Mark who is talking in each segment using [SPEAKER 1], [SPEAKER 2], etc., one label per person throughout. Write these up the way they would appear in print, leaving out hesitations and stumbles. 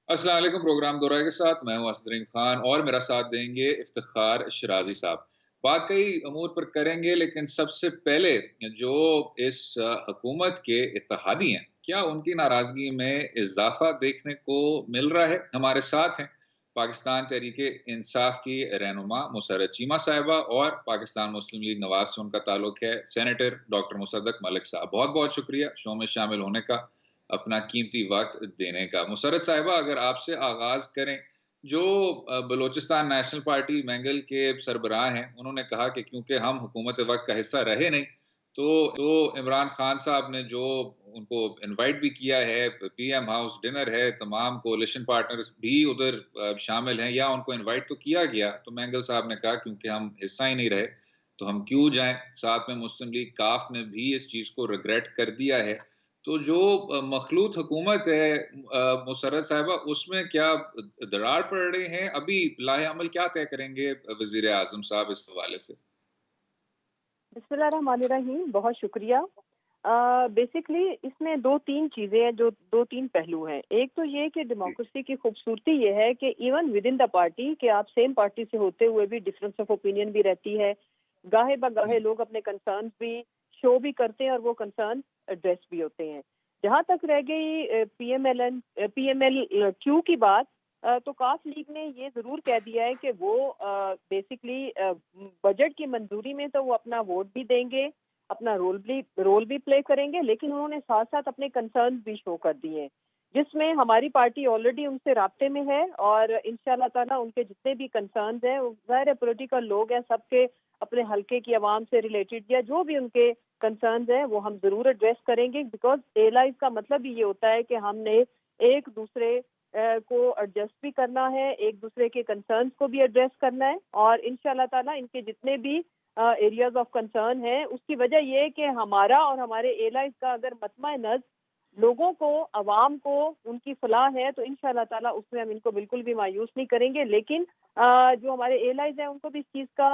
[SPEAKER 1] السلام علیکم. پروگرام دورہ کے ساتھ میں ہوں اسد خان اور میرا ساتھ دیں گے افتخار شرازی صاحب. بات کئی امور پر کریں گے لیکن سب سے پہلے جو اس حکومت کے اتحادی ہیں کیا ان کی ناراضگی میں اضافہ دیکھنے کو مل رہا ہے؟ ہمارے ساتھ ہیں پاکستان تحریک انصاف کی رہنما مسرت چیمہ صاحبہ اور پاکستان مسلم لیگ نواز سے ان کا تعلق ہے سینیٹر ڈاکٹر مصدق ملک صاحب. بہت بہت شکریہ شو میں شامل ہونے کا، اپنا قیمتی وقت دینے کا. مسرت صاحبہ اگر آپ سے آغاز کریں، جو بلوچستان نیشنل پارٹی مینگل کے سربراہ ہیں انہوں نے کہا کہ کیونکہ ہم حکومت وقت کا حصہ رہے نہیں تو عمران خان صاحب نے جو ان کو انوائٹ بھی کیا ہے، پی ایم ہاؤس ڈنر ہے، تمام کولیشن پارٹنرز بھی ادھر شامل ہیں یا ان کو انوائٹ تو کیا گیا، تو مینگل صاحب نے کہا کیونکہ ہم حصہ ہی نہیں رہے تو ہم کیوں جائیں. ساتھ میں مسلم لیگ کاف نے بھی اس چیز کو ریگریٹ کر دیا ہے. تو جو مخلوط حکومت ہے مسرت صاحبہ، اس میں کیا دراڑ پڑ رہے ہیں؟ ابھی لاہ عمل کیا طے کریں گے وزیر اعظم صاحب اس حوالے سے؟
[SPEAKER 2] بسم اللہ الرحمن الرحیم. بہت شکریہ. بیسکلی اس میں دو تین چیزیں ہیں، جو دو تین پہلو ہیں. ایک تو یہ کہ ڈیموکریسی کی خوبصورتی یہ ہے کہ even with in the party کہ آپ سیم پارٹی سے ہوتے ہوئے بھی ڈفرینس آف اوپینین بھی رہتی ہے. گاہے بگاہے لوگ اپنے کنسرنز بھی شو بھی کرتے ہیں اور وہ کنسرن ایڈریس بھی ہوتے ہیں. جہاں تک رہ گئی پی ایم ایل کیو کی بات، تو کاف لیگ نے یہ ضرور کہہ دیا ہے کہ وہ بیسکلی بجٹ کی منظوری میں تو وہ اپنا ووٹ بھی دیں گے، اپنا رول بھی پلے کریں گے، لیکن انہوں نے ساتھ ساتھ اپنے کنسرنز بھی شو کر دیے ہیں، جس میں ہماری پارٹی آلریڈی ان سے رابطے میں ہے اور انشاءاللہ تعالیٰ ان کے جتنے بھی کنسرنز ہیں، ظاہر پولیٹیکل لوگ ہیں، سب کے اپنے حلقے کی عوام سے ریلیٹڈ یا جو بھی ان کے کنسرنز ہیں وہ ہم ضرور ایڈریس کریں گے. بیکاز ایلائز کا مطلب ہی یہ ہوتا ہے کہ ہم نے ایک دوسرے کو ایڈجسٹ بھی کرنا ہے، ایک دوسرے کے کنسرنز کو بھی ایڈریس کرنا ہے، اور انشاءاللہ تعالیٰ ان کے جتنے بھی ایریاز آف کنسرن ہیں، اس کی وجہ یہ ہے کہ ہمارا اور ہمارے ایلائز کا اگر مطمع نظر لوگوں کو، عوام کو ان کی فلاح ہے تو انشاءاللہ تعالیٰ اس میں ہم ان کو بالکل بھی مایوس نہیں کریں گے. لیکن جو ہمارے ایلائز ہیں ان کو بھی اس چیز کا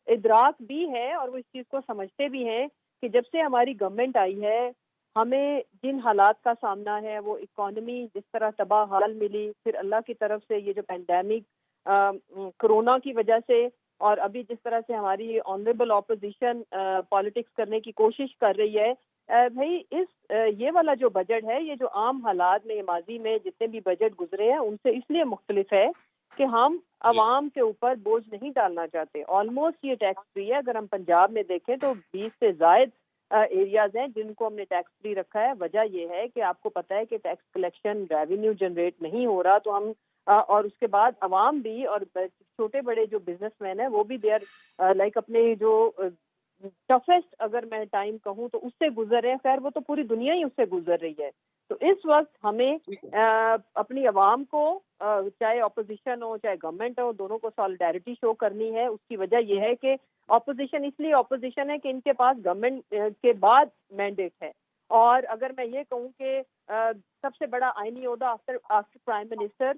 [SPEAKER 2] ادراک بھی ہے اور وہ اس چیز کو سمجھتے بھی ہیں کہ جب سے ہماری گورنمنٹ آئی ہے ہمیں جن حالات کا سامنا ہے، وہ اکانومی جس طرح تباہ حال ملی، پھر اللہ کی طرف سے یہ جو پینڈیمک کرونا کی وجہ سے، اور ابھی جس طرح سے ہماری آنریبل اپوزیشن پالیٹکس کرنے کی کوشش کر رہی ہے، بھائی یہ والا جو بجٹ ہے، یہ جو عام حالات میں ماضی میں جتنے بھی بجٹ گزرے ہیں ان سے اس لیے مختلف ہے کہ ہم عوام کے اوپر بوجھ نہیں ڈالنا چاہتے. آلموسٹ یہ ٹیکس فری ہے. اگر ہم پنجاب میں دیکھیں تو 20 سے زائد ایریاز ہیں جن کو ہم نے ٹیکس فری رکھا ہے. وجہ یہ ہے کہ آپ کو پتہ ہے کہ ٹیکس کلیکشن ریونیو جنریٹ نہیں ہو رہا، تو ہم اور اس کے بعد عوام بھی اور چھوٹے بڑے جو بزنس مین ہیں وہ بھی دے آر لائک اپنے جو ٹفسٹ اگر میں ٹائم کہوں تو اس سے گزر رہے ہیں. خیر وہ تو پوری دنیا ہی اس سے گزر رہی ہے. تو اس وقت ہمیں اپنی عوام کو، چاہے اپوزیشن ہو چاہے گورنمنٹ ہو، دونوں کو سالیڈیرٹی شو کرنی ہے. اس کی وجہ یہ ہے کہ اپوزیشن اس لیے اپوزیشن ہے کہ ان کے پاس گورنمنٹ کے بعد مینڈیٹ ہے، اور اگر میں یہ کہوں کہ سب سے بڑا آئینی عہدہ after prime minister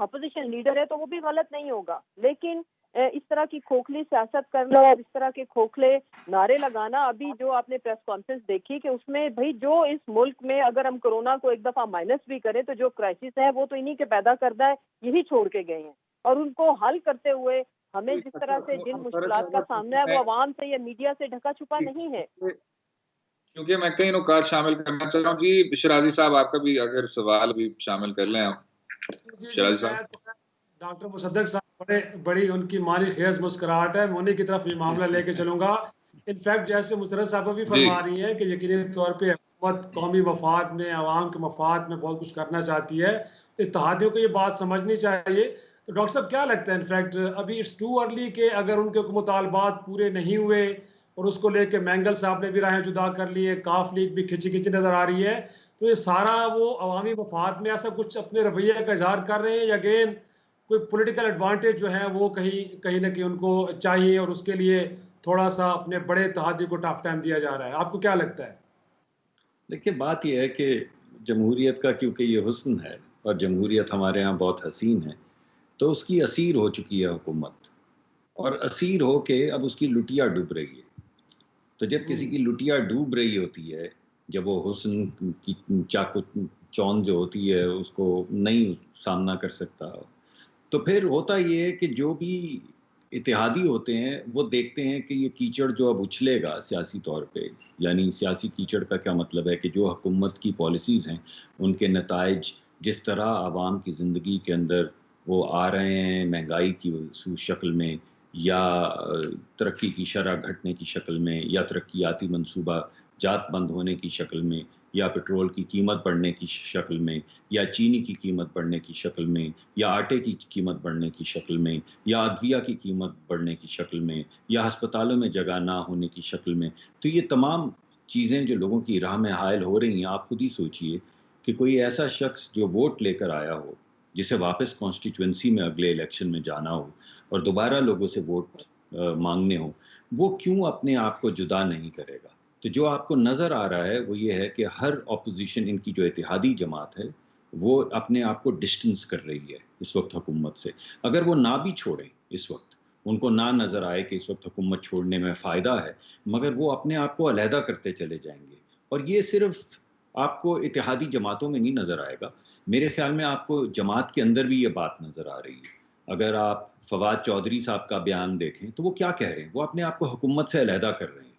[SPEAKER 2] opposition leader ہے، تو وہ بھی غلط نہیں ہوگا. لیکن اس طرح کی کھوکھلی سیاست کرنا اور اس طرح کے کھوکھلے نعرے لگانا، ابھی جو آپ نے پریس کانفرنس دیکھی کہ اس میں بھائی جو اس ملک میں اگر ہم کورونا کو ایک دفعہ مائنس بھی کریں تو جو کرائسس ہے وہ تو انہی کے پیدا کردہ ہے، یہی چھوڑ کے گئے ہیں، اور ان کو حل کرتے ہوئے ہمیں جس طرح سے جن مشکلات کا سامنا ہے وہ عوام سے یا میڈیا سے ڈھکا چھپا نہیں ہے.
[SPEAKER 1] کیونکہ میں کئی نکات شامل کرنا چاہ رہا ہوں. جی شرازی صاحب آپ کا بھی اگر سوال بھی شامل کر لیں آپ.
[SPEAKER 3] جی میں ڈاکٹر مصدق صاحب بڑی ان کی مالی خیز مسکراہٹ ہے، میں انہیں کی طرف یہ معاملہ لے کے چلوں گا. انفیکٹ جیسے مسرت صاحبہ بھی فرما رہی ہیں کہ یقینی طور پہ حکومت قومی مفاد میں، عوام کے مفاد میں بہت کچھ کرنا چاہتی ہے، اتحادیوں کو یہ بات سمجھنی چاہیے. تو ڈاکٹر صاحب کیا لگتا ہے انفیکٹ ابھی اٹس ٹو ارلی کہ اگر ان کے مطالبات پورے نہیں ہوئے اور اس کو لے کے مینگل صاحب نے بھی راہیں جدا کر لی ہے، کاف لیگ بھی کھچی نظر آ رہی ہے، تو یہ سارا وہ عوامی مفاد میں ایسا کچھ اپنے رویے کا اظہار کر رہے ہیں یا اگین کوئی پولیٹیکل ایڈوانٹیج جو ہے وہ کہیں نہ کہیں ان کو چاہیے اور اس کے لیے تھوڑا سا اپنے بڑے اتحادی کو ٹف ٹائم دیا جا رہا ہے؟ آپ کو کیا لگتا ہے؟
[SPEAKER 4] دیکھیے بات یہ ہے کہ جمہوریت کا کیونکہ یہ حسن ہے اور جمہوریت ہمارے ہاں بہت حسین ہے، تو اس کی اسیر ہو چکی ہے حکومت، اور اسیر ہو کے اب اس کی لٹیا ڈوب رہی ہے. تو جب کسی کی لٹیا ڈوب رہی ہوتی ہے جب وہ حسن کی چاقو چوند جو ہوتی ہے اس کو نہیں سامنا کر سکتا، تو پھر ہوتا یہ ہے کہ جو بھی اتحادی ہوتے ہیں وہ دیکھتے ہیں کہ یہ کیچڑ جو اب اچھلے گا سیاسی طور پہ، یعنی سیاسی کیچڑ کا کیا مطلب ہے کہ جو حکومت کی پالیسیز ہیں ان کے نتائج جس طرح عوام کی زندگی کے اندر وہ آ رہے ہیں، مہنگائی کی شکل میں، یا ترقی کی شرح گھٹنے کی شکل میں، یا ترقیاتی منصوبہ جات بند ہونے کی شکل میں، یا پٹرول کی قیمت بڑھنے کی شکل میں، یا چینی کی قیمت بڑھنے کی شکل میں، یا آٹے کی قیمت بڑھنے کی شکل میں، یا ادویہ کی قیمت بڑھنے کی شکل میں، یا ہسپتالوں میں جگہ نہ ہونے کی شکل میں. تو یہ تمام چیزیں جو لوگوں کی راہ میں حائل ہو رہی ہیں، آپ خود ہی سوچئے کہ کوئی ایسا شخص جو ووٹ لے کر آیا ہو، جسے واپس کانسٹیٹوئنسی میں اگلے الیکشن میں جانا ہو اور دوبارہ لوگوں سے ووٹ مانگنے ہو، وہ کیوں اپنے آپ کو جدا نہیں کرے گا؟ تو جو آپ کو نظر آ رہا ہے وہ یہ ہے کہ ہر اپوزیشن، ان کی جو اتحادی جماعت ہے، وہ اپنے آپ کو ڈسٹنس کر رہی ہے اس وقت حکومت سے. اگر وہ نہ بھی چھوڑیں، اس وقت ان کو نہ نظر آئے کہ اس وقت حکومت چھوڑنے میں فائدہ ہے، مگر وہ اپنے آپ کو علیحدہ کرتے چلے جائیں گے. اور یہ صرف آپ کو اتحادی جماعتوں میں نہیں نظر آئے گا، میرے خیال میں آپ کو جماعت کے اندر بھی یہ بات نظر آ رہی ہے. اگر آپ فواد چودھری صاحب کا بیان دیکھیں تو وہ کیا کہہ رہے ہیں؟ وہ اپنے آپ کو حکومت سے علیحدہ کر رہے ہیں.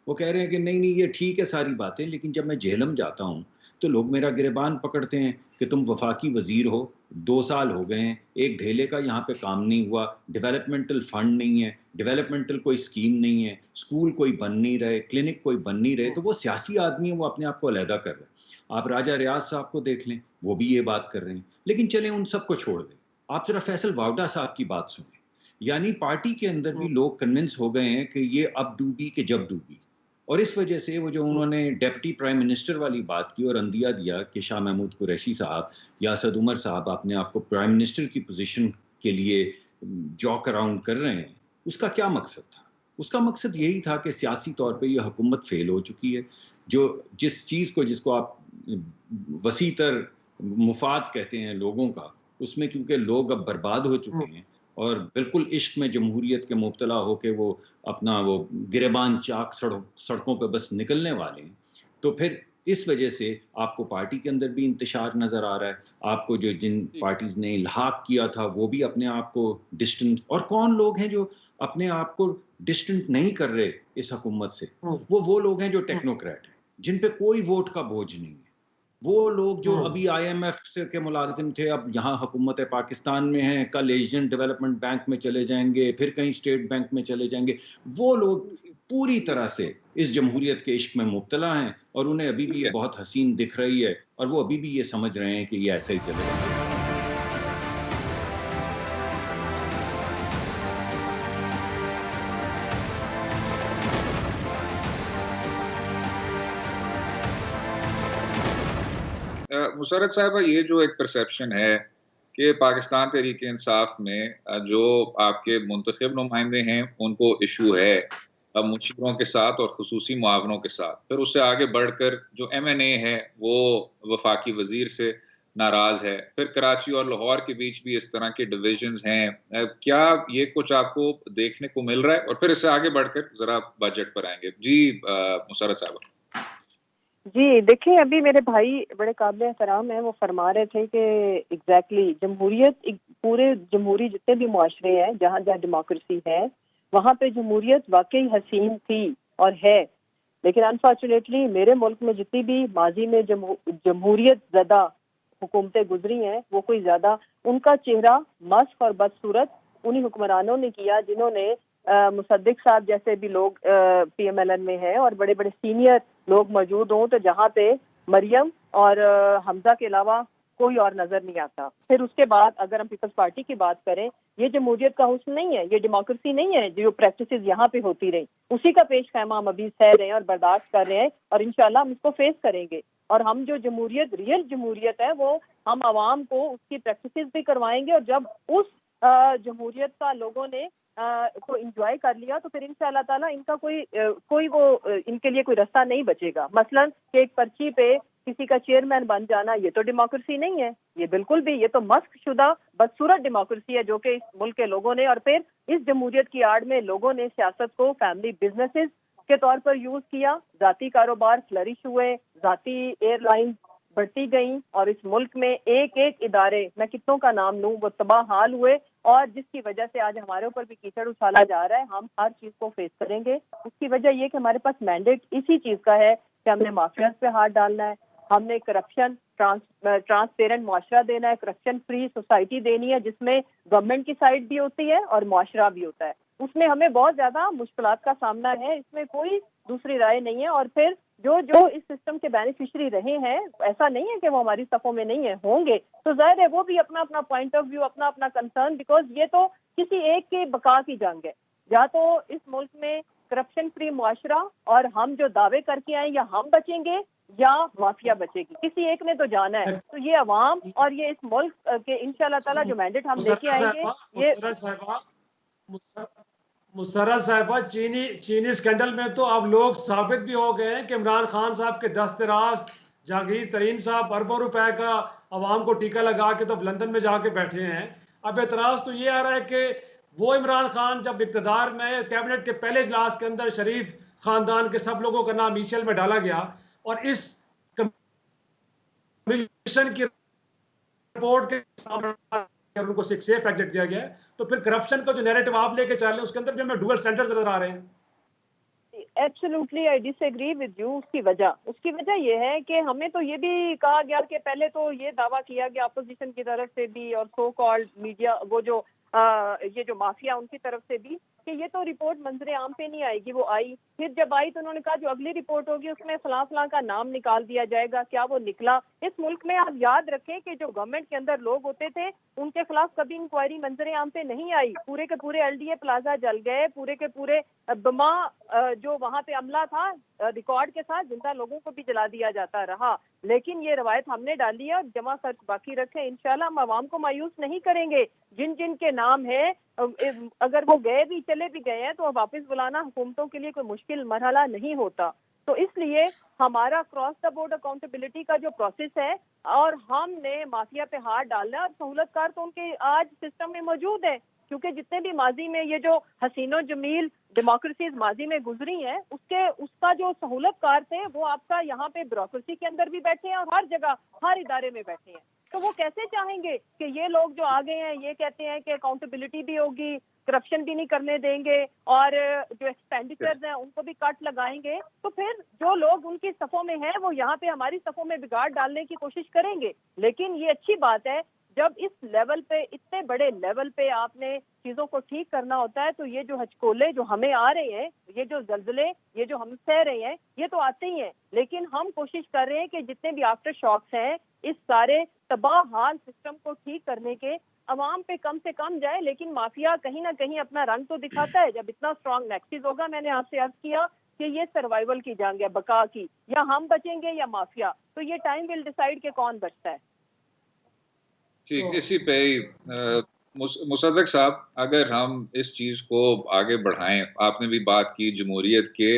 [SPEAKER 4] وہ کہہ رہے ہیں کہ نہیں یہ ٹھیک ہے ساری باتیں، لیکن جب میں جہلم جاتا ہوں تو لوگ میرا گریبان پکڑتے ہیں کہ تم وفاقی وزیر ہو، 2 سال ہو گئے ہیں، ایک ڈھیلے کا یہاں پہ کام نہیں ہوا، ڈیولپمنٹل فنڈ نہیں ہے، ڈیولپمنٹل کوئی اسکیم نہیں ہے، اسکول کوئی بن نہیں رہے، کلینک کوئی بن نہیں رہے. تو وہ سیاسی آدمی ہیں، وہ اپنے آپ کو علیحدہ کر رہے ہیں. آپ راجہ ریاض صاحب کو دیکھ لیں، وہ بھی یہ بات کر رہے ہیں. لیکن چلیں ان سب کو چھوڑ دیں، آپ ذرا فیصل واوڈا صاحب کی بات سنیں. یعنی پارٹی کے اندر بھی لوگ کنونس ہو گئے ہیں کہ یہ اب ڈوبی کہ جب ڈوبی. اور اس وجہ سے وہ جو انہوں نے ڈیپٹی پرائم منسٹر والی بات کی اور اندیہ دیا کہ شاہ محمود قریشی صاحب یا اسد عمر صاحب اپنے آپ کو پرائم منسٹر کی پوزیشن کے لیے جاک اراؤنڈ کر رہے ہیں، اس کا کیا مقصد تھا؟ اس کا مقصد یہی تھا کہ سیاسی طور پہ یہ حکومت فیل ہو چکی ہے. جو جس کو آپ وسیع تر مفاد کہتے ہیں لوگوں کا، اس میں کیونکہ لوگ اب برباد ہو چکے ہیں اور بالکل عشق میں جمہوریت کے مبتلا ہو کے وہ اپنا وہ گریبان چاک سڑکوں پہ بس نکلنے والے ہیں. تو پھر اس وجہ سے آپ کو پارٹی کے اندر بھی انتشار نظر آ رہا ہے. آپ کو جو جن پارٹیز نے الحاق کیا تھا وہ بھی اپنے آپ کو ڈسٹنٹ، اور کون لوگ ہیں جو اپنے آپ کو ڈسٹنٹ نہیں کر رہے اس حکومت سے؟ وہ لوگ ہیں جو ٹیکنوکریٹ ہیں، جن پہ کوئی ووٹ کا بوجھ نہیں ہے. وہ لوگ جو ابھی آئی ایم ایف سے کے ملازم تھے، اب یہاں حکومت پاکستان میں ہیں، کل ایشین ڈیولپمنٹ بینک میں چلے جائیں گے، پھر کہیں اسٹیٹ بینک میں چلے جائیں گے. وہ لوگ پوری طرح سے اس جمہوریت کے عشق میں مبتلا ہیں اور انہیں ابھی بھی یہ بہت حسین دکھ رہی ہے اور وہ ابھی بھی یہ سمجھ رہے ہیں کہ یہ ایسے ہی چلے گا.
[SPEAKER 1] مسرت صاحبہ، یہ جو ایک پرسیپشن ہے کہ پاکستان تحریک انصاف میں جو آپ کے منتخب نمائندے ہیں ان کو ایشو ہے منشیوں کے ساتھ اور خصوصی معاونوں کے ساتھ، پھر اس سے آگے بڑھ کر جو ایم این اے ہے وہ وفاقی وزیر سے ناراض ہے، پھر کراچی اور لاہور کے بیچ بھی اس طرح کے ڈویژنز ہیں. کیا یہ کچھ آپ کو دیکھنے کو مل رہا ہے؟ اور پھر اس سے آگے بڑھ کر ذرا بجٹ پر آئیں گے. جی مسرت صاحبہ.
[SPEAKER 2] جی دیکھیں، ابھی میرے بھائی بڑے قابل احترام ہیں، وہ فرما رہے تھے کہ ایگزیکٹلی جمہوریت، پورے جمہوری جتنے بھی معاشرے ہیں جہاں جہاں ڈیموکریسی ہے وہاں پہ جمہوریت واقعی حسین تھی اور ہے. لیکن انفارچونیٹلی میرے ملک میں جتنی بھی ماضی میں جمہوریت زدہ حکومتیں گزری ہیں وہ کوئی زیادہ ان کا چہرہ مسخ اور بدصورت انہی حکمرانوں نے کیا جنہوں نے مصدق صاحب جیسے بھی لوگ پی ایم ایل این میں ہیں اور بڑے بڑے سینئر لوگ موجود ہوں، تو جہاں پہ مریم اور حمزہ کے علاوہ کوئی اور نظر نہیں آتا. پھر اس کے بعد اگر ہم پیپلز پارٹی کی بات کریں، یہ جمہوریت کا حسن نہیں ہے، یہ ڈیموکریسی نہیں ہے. جو پریکٹسز یہاں پہ ہوتی رہی اسی کا پیش خیمہ ہم ابھی سہ رہے ہیں اور برداشت کر رہے ہیں، اور انشاءاللہ ہم اس کو فیس کریں گے. اور ہم جو جمہوریت، ریئل جمہوریت ہے، وہ ہم عوام کو اس کی پریکٹسز بھی کروائیں گے. اور جب اس جمہوریت کا لوگوں نے کو انجوائے کر لیا تو پھر انشاءاللہ تعالیٰ ان کا کوئی وہ ان کے لیے کوئی رستہ نہیں بچے گا. مثلا کہ ایک پرچی پہ کسی کا چیئرمین بن جانا، یہ تو ڈیموکریسی نہیں ہے، یہ بالکل بھی، یہ تو مسخ شدہ بدصورت ڈیموکریسی ہے جو کہ اس ملک کے لوگوں نے، اور پھر اس جمہوریت کی آڑ میں لوگوں نے سیاست کو فیملی بزنسز کے طور پر یوز کیا. ذاتی کاروبار فلرش ہوئے، ذاتی ایئر لائن بڑھتی گئیں اور اس ملک میں ایک ایک ادارے، میں کتنوں کا نام لوں، وہ تباہ حال ہوئے، اور جس کی وجہ سے آج ہمارے اوپر بھی کیچڑ اچھالا جا رہا ہے. ہم ہر چیز کو فیس کریں گے. اس کی وجہ یہ کہ ہمارے پاس مینڈیٹ اسی چیز کا ہے کہ ہم نے مافیاز پہ ہاتھ ڈالنا ہے، ہم نے کرپشن ٹرانسپیرنٹ معاشرہ دینا ہے، کرپشن فری سوسائٹی دینی ہے جس میں گورنمنٹ کی سائڈ بھی ہوتی ہے اور معاشرہ بھی ہوتا ہے. اس میں ہمیں بہت زیادہ مشکلات کا سامنا ہے، اس میں کوئی دوسری رائے نہیں ہے. اور پھر جو اس سسٹم کے بینیفیشری رہے ہیں، ایسا نہیں ہے کہ وہ ہماری صفوں میں نہیں ہے، ہوں گے تو ظاہر ہے وہ بھی اپنا اپنا پوائنٹ آف ویو، اپنا اپنا کنسرن، بیکاز یہ تو کسی ایک کی بقا کی جنگ ہے. یا تو اس ملک میں کرپشن فری معاشرہ اور ہم جو دعوے کر کے آئیں یا ہم بچیں گے یا مافیا بچے گی، کسی ایک نے تو جانا ہے. تو یہ عوام اور یہ اس ملک کے انشاءاللہ تعالیٰ جو مینڈیٹ ہم لے کے آئیں گے، یہ
[SPEAKER 3] مسرت صاحبہ چینی اسکینڈل میں تو اب لوگ ثابت بھی ہو گئے ہیں کہ عمران خان صاحب کے دست راست جہانگیر ترین صاحب اربوں روپے کا عوام کو ٹیکہ لگا کے تو لندن میں جا کے بیٹھے ہیں. اب اعتراض تو یہ آ رہا ہے کہ وہ عمران خان جب اقتدار میں کیبنٹ کے پہلے اجلاس کے اندر شریف خاندان کے سب لوگوں کا نام ایشیل میں ڈالا گیا اور اس کمیشن کی رپورٹ کے سامنے ان کو سیف ایگزٹ دیا گیا ہے، تو پھر کرپشن کا جو نیریٹو آپ لے کے چل رہے ہیں اس کے اندر بھی ہمیں ڈوئل سینٹرز نظر آ رہے ہیں.
[SPEAKER 2] Absolutely I disagree with you. اس کی وجہ یہ ہے کہ ہمیں تو یہ بھی کہا گیا کہ پہلے تو یہ دعویٰ کیا گیا اپوزیشن کی طرف سے بھی اور سو کالڈ میڈیا، وہ جو یہ جو مافیا ان کی طرف سے بھی، کہ یہ تو رپورٹ منظر عام پہ نہیں آئے گی. وہ آئی، پھر جب آئی تو انہوں نے کہا جو اگلی رپورٹ ہوگی اس میں فلاں فلاں کا نام نکال دیا جائے گا. کیا وہ نکلا؟ اس ملک میں آپ یاد رکھیں کہ جو گورنمنٹ کے اندر لوگ ہوتے تھے ان کے خلاف کبھی انکوائری منظر عام پہ نہیں آئی. پورے کے پورے ایل ڈی اے پلازا جل گئے، پورے کے پورے بما جو وہاں پہ عملہ تھا ریکارڈ کے ساتھ زندہ لوگوں کو بھی جلا دیا جاتا رہا. لیکن یہ روایت ہم نے ڈالی ہے اور جمع خرچ باقی رکھے. انشاءاللہ ہم عوام کو مایوس نہیں کریں گے. جن جن کے نام ہے اگر وہ گئے بھی چلے بھی گئے ہیں تو واپس بلانا حکومتوں کے لیے کوئی مشکل مرحلہ نہیں ہوتا. تو اس لیے ہمارا کراس دا بورڈ اکاؤنٹیبلٹی کا جو پروسیس ہے اور ہم نے مافیا پہ ہاتھ ڈالنا ہے، اور سہولت کار تو ان کے آج سسٹم میں موجود ہے، کیونکہ جتنے بھی ماضی میں یہ جو حسین و جمیل ڈیموکریسیز ماضی میں گزری ہیں اس کا جو سہولت کار تھے وہ آپ کا یہاں پہ بیوروکریسی کے اندر بھی بیٹھے ہیں اور ہر جگہ ہر ادارے میں بیٹھے ہیں. تو وہ کیسے چاہیں گے کہ یہ لوگ جو آگے ہیں یہ کہتے ہیں کہ اکاؤنٹیبلٹی بھی ہوگی، کرپشن بھی نہیں کرنے دیں گے اور جو ایکسپینڈیچرز ہیں ان کو بھی کٹ لگائیں گے، تو پھر جو لوگ ان کی صفوں میں ہیں وہ یہاں پہ ہماری صفوں میں بگاڑ ڈالنے کی کوشش کریں گے. لیکن یہ اچھی بات ہے جب اس لیول پہ، اتنے بڑے لیول پہ آپ نے چیزوں کو ٹھیک کرنا ہوتا ہے تو یہ جو ہچکولے جو ہمیں آ رہے ہیں، یہ جو زلزلے یہ جو ہم سہ رہے ہیں، یہ تو آتے ہی ہیں. لیکن ہم کوشش کر رہے ہیں کہ جتنے بھی آفٹر شاکس ہیں اس سارے تباہ حال سسٹم کو ٹھیک کرنے کے عوام پہ کم سے کم جائے. لیکن مافیا کہیں نہ کہیں اپنا رنگ تو دکھاتا ہے. جب اتنا اسٹرانگ نیکسس ہوگا، میں نے آپ سے عرض کیا کہ یہ سروائیول کی جنگ ہے، بقا کی، یا ہم بچیں گے یا مافیا. تو یہ ٹائم ول ڈیسائیڈ کہ کون بچتا ہے.
[SPEAKER 1] ٹھیک، اسی پہ ہی مصدق صاحب اگر ہم اس چیز کو آگے بڑھائیں، آپ نے بھی بات کی جمہوریت کے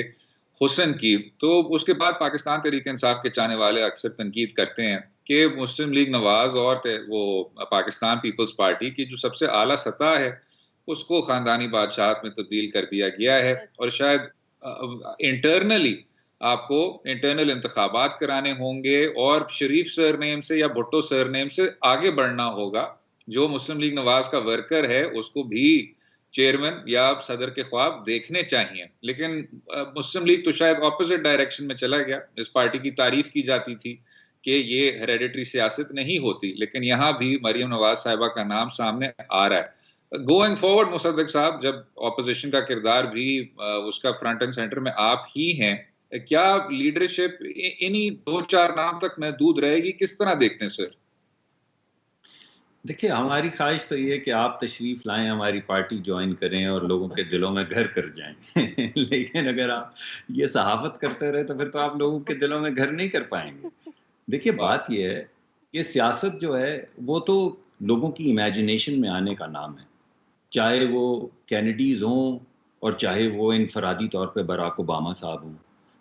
[SPEAKER 1] حسن کی، تو اس کے بعد پاکستان تحریک انصاف کے چاہنے والے اکثر تنقید کرتے ہیں کہ مسلم لیگ نواز اور وہ پاکستان پیپلز پارٹی کی جو سب سے اعلیٰ سطح ہے اس کو خاندانی بادشاہت میں تبدیل کر دیا گیا ہے، اور شاید انٹرنلی آپ کو انٹرنل انتخابات کرانے ہوں گے اور شریف سر نیم سے یا بھٹو سر نیم سے آگے بڑھنا ہوگا. جو مسلم لیگ نواز کا ورکر ہے اس کو بھی چیئرمین یا صدر کے خواب دیکھنے چاہیے. لیکن مسلم لیگ تو شاید اپوزٹ ڈائریکشن میں چلا گیا. اس پارٹی کی تعریف کی جاتی تھی کہ یہ ہیریڈیٹری سیاست نہیں ہوتی، لیکن یہاں بھی مریم نواز صاحبہ کا نام سامنے آ رہا ہے. گوئنگ فارورڈ مصدق صاحب، جب اپوزیشن کا کردار بھی اس کا فرنٹ اینڈ سینٹر میں آپ ہی ہیں، کیا لیڈرشپ انہی 2-4 نام تک محدود رہے گی؟ کس طرح دیکھتے ہیں سر؟
[SPEAKER 4] دیکھیں، ہماری خواہش تو یہ کہ آپ تشریف لائیں، ہماری پارٹی جوائن کریں اور لوگوں کے دلوں میں گھر کر جائیں. لیکن اگر آپ یہ صحافت کرتے رہے تو پھر تو آپ لوگوں کے دلوں میں گھر نہیں کر پائیں گے. دیکھیے، بات یہ ہے کہ سیاست جو ہے وہ تو لوگوں کی امیجنیشن میں آنے کا نام ہے. چاہے وہ کینیڈیز ہوں اور چاہے وہ انفرادی طور پہ براک اوباما صاحب ہوں،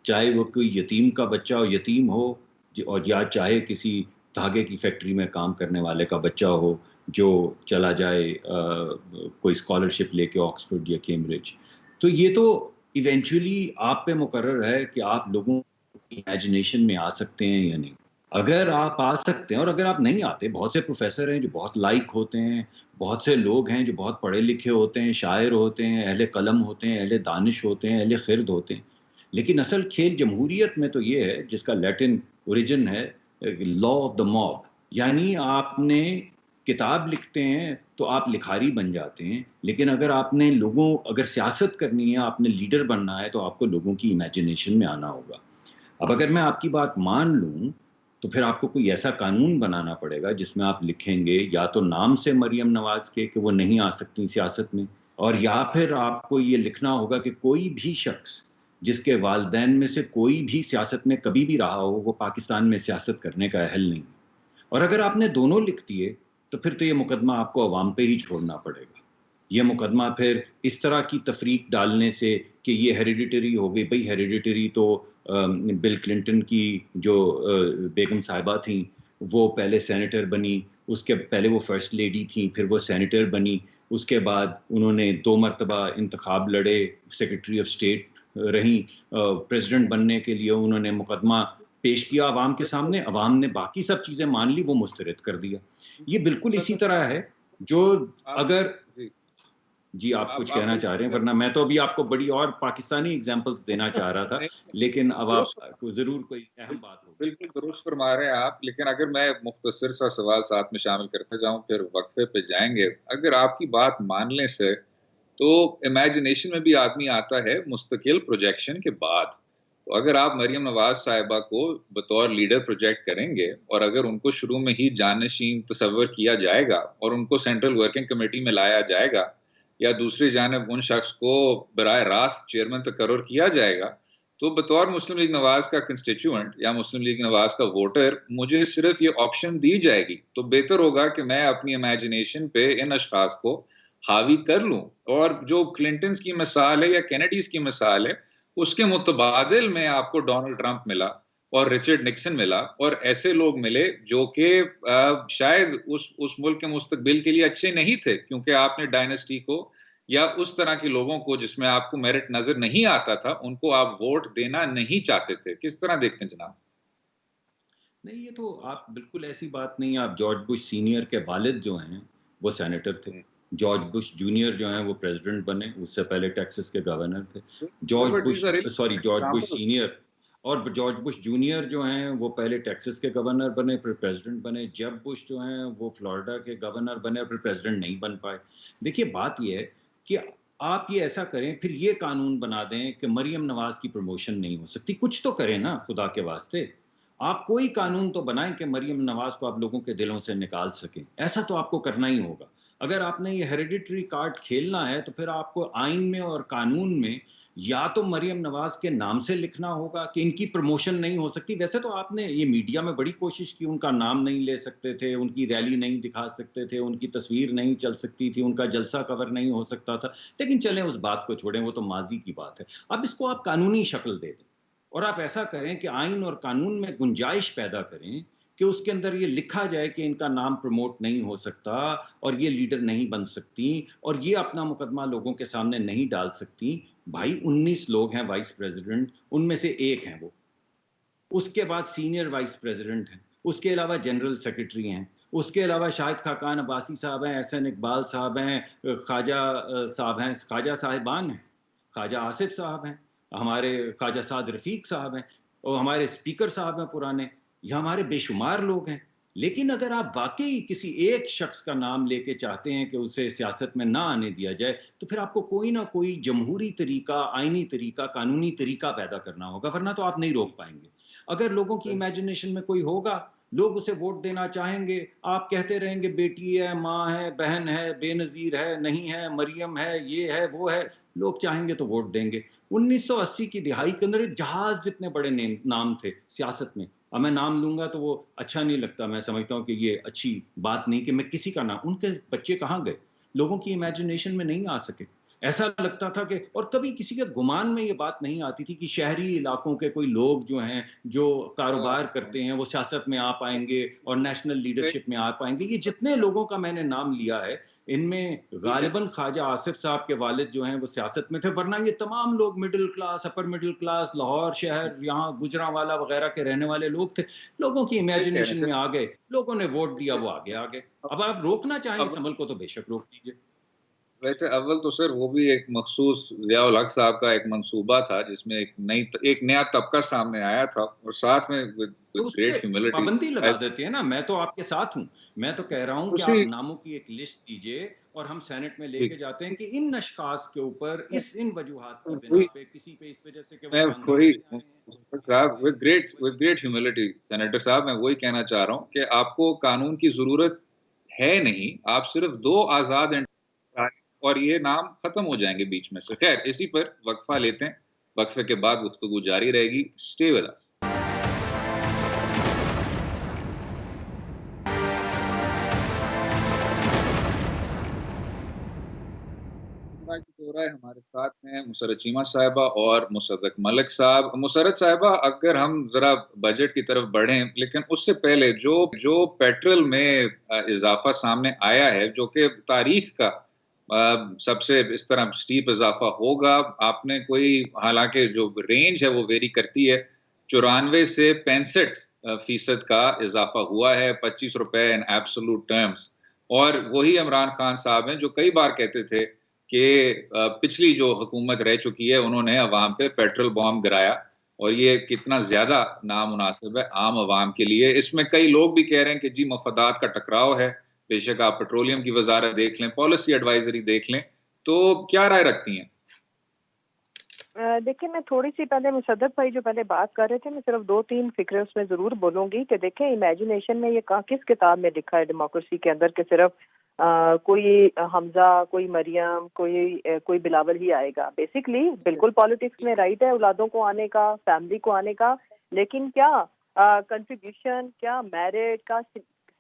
[SPEAKER 4] چاہے وہ کوئی یتیم کا بچہ ہو، یتیم ہو، اور یا چاہے کسی دھاگے کی فیکٹری میں کام کرنے والے کا بچہ ہو جو چلا جائے کوئی اسکالرشپ لے کے آکسفورڈ یا کیمبرج. تو یہ تو ایونچولی آپ پہ مقرر ہے کہ آپ لوگوں امیجنیشن میں آ سکتے ہیں یا نہیں. اگر آپ آ سکتے ہیں اور اگر آپ نہیں آتے, بہت سے پروفیسر ہیں جو بہت لائق ہوتے ہیں, بہت سے لوگ ہیں جو بہت پڑھے لکھے ہوتے ہیں, شاعر ہوتے ہیں, اہل قلم ہوتے ہیں, اہل دانش ہوتے ہیں, اہل خرد ہوتے ہیں, لیکن اصل کھیل جمہوریت میں تو یہ ہے جس کا لیٹن اوریجن ہے لا آف دا موب, یعنی آپ نے کتاب لکھتے ہیں تو آپ لکھاری بن جاتے ہیں, لیکن اگر آپ نے اگر سیاست کرنی ہے, آپ نے لیڈر بننا ہے, تو آپ کو لوگوں کی امیجنیشن میں آنا ہوگا. اب اگر میں آپ کی بات مان لوں تو پھر آپ کو کوئی ایسا قانون بنانا پڑے گا جس میں آپ لکھیں گے یا تو نام سے مریم نواز کے کہ وہ نہیں آ سکتی سیاست میں, اور یا پھر آپ کو یہ لکھنا ہوگا کہ کوئی بھی شخص جس کے والدین میں سے کوئی بھی سیاست میں کبھی بھی رہا ہو, وہ پاکستان میں سیاست کرنے کا اہل نہیں. اور اگر آپ نے دونوں لکھ دیے تو پھر تو یہ مقدمہ آپ کو عوام پہ ہی چھوڑنا پڑے گا. یہ مقدمہ پھر اس طرح کی تفریق ڈالنے سے کہ یہ ہیریڈیٹری ہو گئی, بھئی ہیریڈیٹری تو بل کلنٹن کی جو بیگم صاحبہ تھیں وہ پہلے سینیٹر بنی, اس کے پہلے وہ فرسٹ لیڈی تھیں, پھر وہ سینیٹر بنی, اس کے بعد انہوں نے 2 مرتبہ انتخاب لڑے, سیکرٹری آف اسٹیٹ رہیں, پریزیڈنٹ بننے کے لیے انہوں نے مقدمہ پیش کیا عوام کے سامنے, عوام نے باقی سب چیزیں مان لی, وہ مسترد کر دیا. یہ بالکل اسی طرح ہے جو اگر جی آپ کچھ کہنا چاہ رہے ہیں, ورنہ میں تو ابھی آپ کو بڑی اور پاکستانی ایگزامپلس دینا چاہ رہا تھا, لیکن اب آپ کو ضرور کوئی اہم بات ہو.
[SPEAKER 1] بالکل درست فرما رہے ہیں آپ, لیکن اگر میں مختصر سا سوال ساتھ میں شامل کرتے جاؤں پھر وقفے پہ جائیں گے. اگر آپ کی بات ماننے سے تو امیجنیشن میں بھی آدمی آتا ہے مستقل پروجیکشن کے بعد. تو اگر آپ مریم نواز صاحبہ کو بطور لیڈر پروجیکٹ کریں گے اور اگر ان کو شروع میں ہی جانشین تصور کیا جائے گا اور ان کو سینٹرل ورکنگ کمیٹی میں لایا جائے گا, یا دوسری جانب ان شخص کو براہ راست چیئرمین تقرر کیا جائے گا, تو بطور مسلم لیگ نواز کا کنسٹیچوئنٹ یا مسلم لیگ نواز کا ووٹر مجھے صرف یہ آپشن دی جائے گی, تو بہتر ہوگا کہ میں اپنی امیجنیشن پہ ان اشخاص کو حاوی کر لوں. اور جو کلنٹنز کی مثال ہے یا کینیڈیز کی مثال ہے, اس کے متبادل میں آپ کو ڈونلڈ ٹرمپ ملا اور رچرڈ نکسن ملا اور ایسے لوگ ملے جو کہ شاید اس ملک کے مستقبل کے لیے اچھے نہیں تھے, کیونکہ آپ نے ڈائنسٹی کو یا اس طرح کے لوگوں کو جس میں آپ کو میرٹ نظر نہیں آتا تھا, ان کو آپ ووٹ دینا نہیں چاہتے تھے. کس طرح دیکھتے ہیں جناب؟
[SPEAKER 4] نہیں, یہ تو آپ بالکل ایسی بات نہیں. آپ جارج بش سینئر کے والد جو ہیں وہ سینیٹر تھے, جارج بش جونیئر جو ہیں وہ پریزیڈنٹ بنے, اس سے پہلے ٹیکسس کے گورنر تھے. جارج بش سینئر اور جارج بش جونیئر جو ہیں وہ پہلے ٹیکسس کے گورنر بنے, پھر پریزیڈنٹ بنے. جب بش جو ہیں وہ فلوریڈا کے گورنر بنے, پھر پریزیڈنٹ نہیں بن پائے. دیکھیے بات یہ ہے کہ آپ یہ ایسا کریں, پھر یہ قانون بنا دیں کہ مریم نواز کی پروموشن نہیں ہو سکتی. کچھ تو کریں نا خدا کے واسطے, آپ کوئی قانون تو بنائیں کہ مریم نواز کو آپ لوگوں کے دلوں سے نکال سکیں. ایسا تو آپ کو کرنا ہی ہوگا. اگر آپ نے یہ ہیریڈیٹری کارڈ کھیلنا ہے تو پھر آپ کو آئین میں اور قانون میں یا تو مریم نواز کے نام سے لکھنا ہوگا کہ ان کی پروموشن نہیں ہو سکتی. ویسے تو آپ نے یہ میڈیا میں بڑی کوشش کی, ان کا نام نہیں لے سکتے تھے, ان کی ریلی نہیں دکھا سکتے تھے, ان کی تصویر نہیں چل سکتی تھی, ان کا جلسہ کور نہیں ہو سکتا تھا, لیکن چلیں اس بات کو چھوڑیں, وہ تو ماضی کی بات ہے. اب اس کو آپ قانونی شکل دے دیں اور آپ ایسا کریں کہ آئین اور قانون میں گنجائش پیدا کریں کہ اس کے اندر یہ لکھا جائے کہ ان کا نام پروموٹ نہیں ہو سکتا اور یہ لیڈر نہیں بن سکتی اور یہ اپنا مقدمہ لوگوں کے سامنے نہیں ڈال سکتی. بھائی 19 لوگ ہیں وائس پریزیڈنٹ, ان میں سے ایک ہیں وہ, اس کے بعد سینئر وائس پریزیڈنٹ ہیں, اس کے علاوہ جنرل سیکرٹری ہیں, اس کے علاوہ شاہد خاقان عباسی صاحب ہیں, احسن اقبال صاحب ہیں, خواجہ صاحب ہیں, خواجہ صاحبان ہیں, خواجہ آصف صاحب ہیں, ہمارے خواجہ سعد رفیق صاحب ہیں, اور ہمارے اسپیکر صاحب ہیں پرانے. یہ ہمارے بے شمار لوگ ہیں. لیکن اگر آپ واقعی کسی ایک شخص کا نام لے کے چاہتے ہیں کہ اسے سیاست میں نہ آنے دیا جائے, تو پھر آپ کو کوئی نہ کوئی جمہوری طریقہ, آئینی طریقہ, قانونی طریقہ پیدا کرنا ہوگا, ورنہ تو آپ نہیں روک پائیں گے. اگر لوگوں کی امیجنیشن میں کوئی ہوگا, لوگ اسے ووٹ دینا چاہیں گے, آپ کہتے رہیں گے بیٹی ہے, ماں ہے, بہن ہے, بے نظیر ہے, نہیں ہے, مریم ہے, یہ ہے, وہ ہے, لوگ چاہیں گے تو ووٹ دیں گے. 1980 کی دہائی کے اندر جہاز جتنے بڑے نام تھے سیاست میں, اب میں نام لوں گا تو وہ اچھا نہیں لگتا, میں سمجھتا ہوں کہ یہ اچھی بات نہیں کہ میں کسی کا نام, ان کے بچے کہاں گئے, لوگوں کی امیجنیشن میں نہیں آ سکے. ایسا لگتا تھا کہ, اور کبھی کسی کے گمان میں یہ بات نہیں آتی تھی کہ شہری علاقوں کے کوئی لوگ جو ہیں جو کاروبار کرتے ہیں وہ سیاست میں آ پائیں گے اور نیشنل لیڈرشپ میں آ پائیں گے. یہ جتنے لوگوں کا میں نے نام لیا ہے, ان میں غالباً خواجہ آصف صاحب کے والد جو ہیں وہ سیاست میں تھے، ورنہ یہ تمام لوگ middle class, upper middle class, Lahore شہر، یہاں گجرانوالہ وغیرہ کے رہنے والے لوگ تھے. لوگوں کی امیجنیشن میں آ گئے، لوگوں نے ووٹ دیا، وہ آگے آ گئے. اب آپ روکنا چاہیں اس عمل کو تو بے شک روک دیجیے.
[SPEAKER 1] ویسے اول تو سر وہ بھی ایک مخصوص ضیاء الحق صاحب کا ایک منصوبہ تھا جس میں ایک نیا طبقہ سامنے آیا تھا، اور ساتھ میں
[SPEAKER 4] تو اس پہ پابندی لگا دیتے ہیں نا. میں تو آپ کے ساتھ ہوں. میں تو کہہ رہا ہوں کہ آپ ناموں کی ایک لسٹ دیجئے اور ہم سینٹ میں لے کے جاتے ہیں کہ ان اشخاص کے اوپر ان وجوہات کی بنا پہ کسی پہ اس وجہ سے کہ
[SPEAKER 1] with great humility سینیٹر صاحب، میں وہی کہنا چاہ رہا ہوں کہ آپ کو قانون کی ضرورت ہے نہیں، آپ صرف 2 آزاد اور یہ نام ختم ہو جائیں گے بیچ میں سے. خیر، اسی پر وقفہ لیتے ہیں، وقفے کے بعد گفتگو جاری رہے گی. Stay with us. ہمارے ساتھ ہیں مسرت چیمہ صاحبہ اور مصدق ملک صاحب. مسرت صاحبہ، اگر ہم ذرا بجٹ کی طرف بڑھیں، لیکن اس سے پہلے جو پیٹرول میں اضافہ سامنے آیا ہے، جو کہ تاریخ کا سب سے اس طرح سٹیپ اضافہ ہوگا، آپ نے کوئی، حالانکہ جو رینج ہے وہ ویری کرتی ہے، 94 سے 65% کا اضافہ ہوا ہے، 25 روپے ان ایبسولوٹ ٹرمز. اور وہی عمران خان صاحب ہیں جو کئی بار کہتے تھے کہ پچھلی جو حکومت رہ چکی ہے انہوں نے عوام پہ پیٹرول بام گرایا، اور یہ کتنا زیادہ نامناسب ہے عام عوام کے لیے. اس میں کئی لوگ بھی کہہ رہے ہیں کہ جی مفادات کا ٹکراؤ ہے. بے شک آپ پیٹرولیم کی وزارت دیکھ لیں، پالیسی ایڈوائزری دیکھ لیں، تو کیا رائے رکھتی ہیں؟
[SPEAKER 2] دیکھیں، میں تھوڑی سی پہلے مصدق بھائی جو پہلے بات کر رہے تھے، میں صرف 2-3 فکریں اس میں ضرور بولوں گی کہ دیکھیں امیجنیشن میں یہ کس کتاب میں لکھا ہے ڈیموکریسی کے اندر کہ صرف کوئی حمزہ، کوئی مریم، کوئی بلاول ہی آئے گا. بیسکلی بالکل پالیٹکس میں رائٹ ہے اولادوں کو آنے کا، فیملی کو آنے کا، لیکن کیا کنٹریبیوشن، کیا میرٹ کا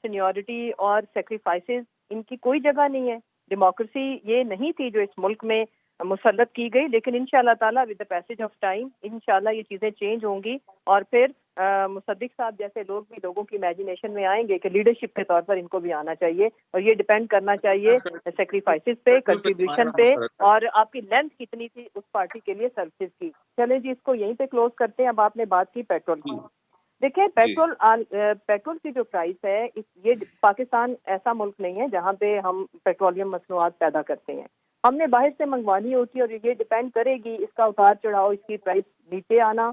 [SPEAKER 2] سینیورٹی اور سیکریفائسز، ان کی کوئی جگہ نہیں ہے. ڈیموکریسی یہ نہیں تھی جو اس ملک میں مسلط کی گئی، لیکن انشاءاللہ تعالیٰ with the passage of time انشاءاللہ یہ چیزیں چینج ہوں گی، اور پھر مصدق صاحب جیسے لوگ بھی لوگوں کی امیجنیشن میں آئیں گے کہ لیڈرشپ کے طور پر ان کو بھی آنا چاہیے، اور یہ ڈیپینڈ کرنا چاہیے سیکریفائسز پہ، کنٹریبیوشن پہ، اور آپ کی لینتھ کتنی تھی اس پارٹی کے لیے سروسز کی. چلیں جی، اس کو یہیں پہ کلوز کرتے ہیں. اب آپ نے بات کی پیٹرول کی. دیکھیں پیٹرول کی جو پرائس ہے، یہ پاکستان ایسا ملک نہیں ہے جہاں پہ ہم پیٹرولیم مصنوعات پیدا کرتے ہیں. ہم نے باہر سے منگوانی ہوتی ہے، اور یہ ڈیپینڈ کرے گی اس کا اتار چڑھاؤ، اس کی پرائس نیچے آنا